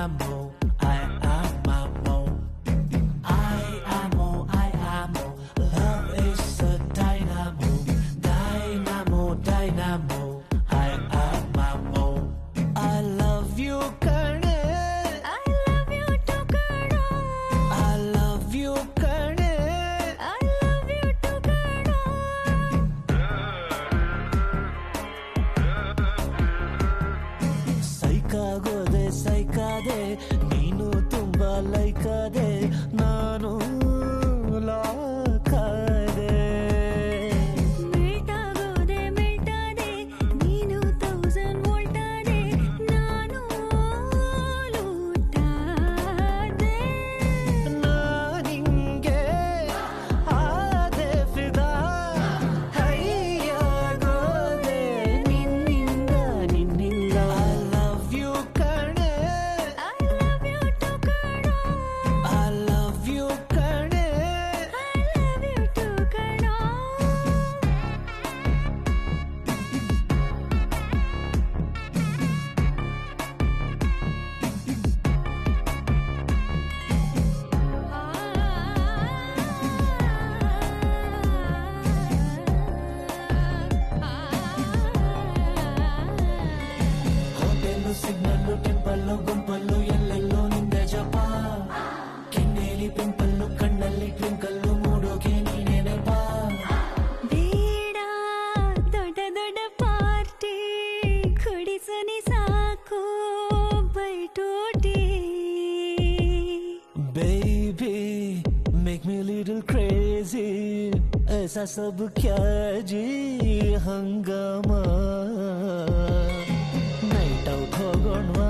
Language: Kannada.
dynamo, I am love is a dynamo, dynamo, dynamo, I love you, kane, I love you too, kano. I love you, kane. I love you too, kano. ಸೈಕಾಗೋದೆ ಸೈಕಾದೆ ನೀನು ತುಂಬಾ ಲೈಕಾದೆ ನಾನು ಲಾಕಾದೆ ಮೆಲ್ಟಾಗೋದೆ ಮೆಲ್ಟಾದೆ ನೀನು 1000 ವೋಲ್ಟಾದೆ ನಾನು ಲೂಟಾದೆ ನಾನಿಂಗೆ ಆದೆ ಫಿದಾ ಹೈಯಾಗೋದೆ ನಿನ್ನಿಂದ ನಿನ್ನಿಂದ I love you ಕಣೆ I love you too, kano. I love you ಕಣೆ I love you too, kano. Hotel signal temple ಗುಂಪಲ್ಲು ಎಲ್ಲೆಲ್ಲೋ ನಿಂದೆ ಜಪ ಕೆನ್ನೆಲಿ ಪಿಂಪಲ್ಲು ಕಣ್ಣಲ್ಲಿ ಟ್ವಿಂಕಲ್ಲು ಮೂಡೋಕೆ ನೀನೇ ನೆಪ ಬೇಡ ದೊಡ್ಡ ದೊಡ್ಡ ಪಾರ್ಟಿ ಕುಡಿಸನಿ ಸಾಕು ಬೈಟೋಟಿ baby make me little crazy ऐसा सब क्या जी हंगामा ನೈಟ್ ಔಟ್ ಹೋಗೋಣವಾ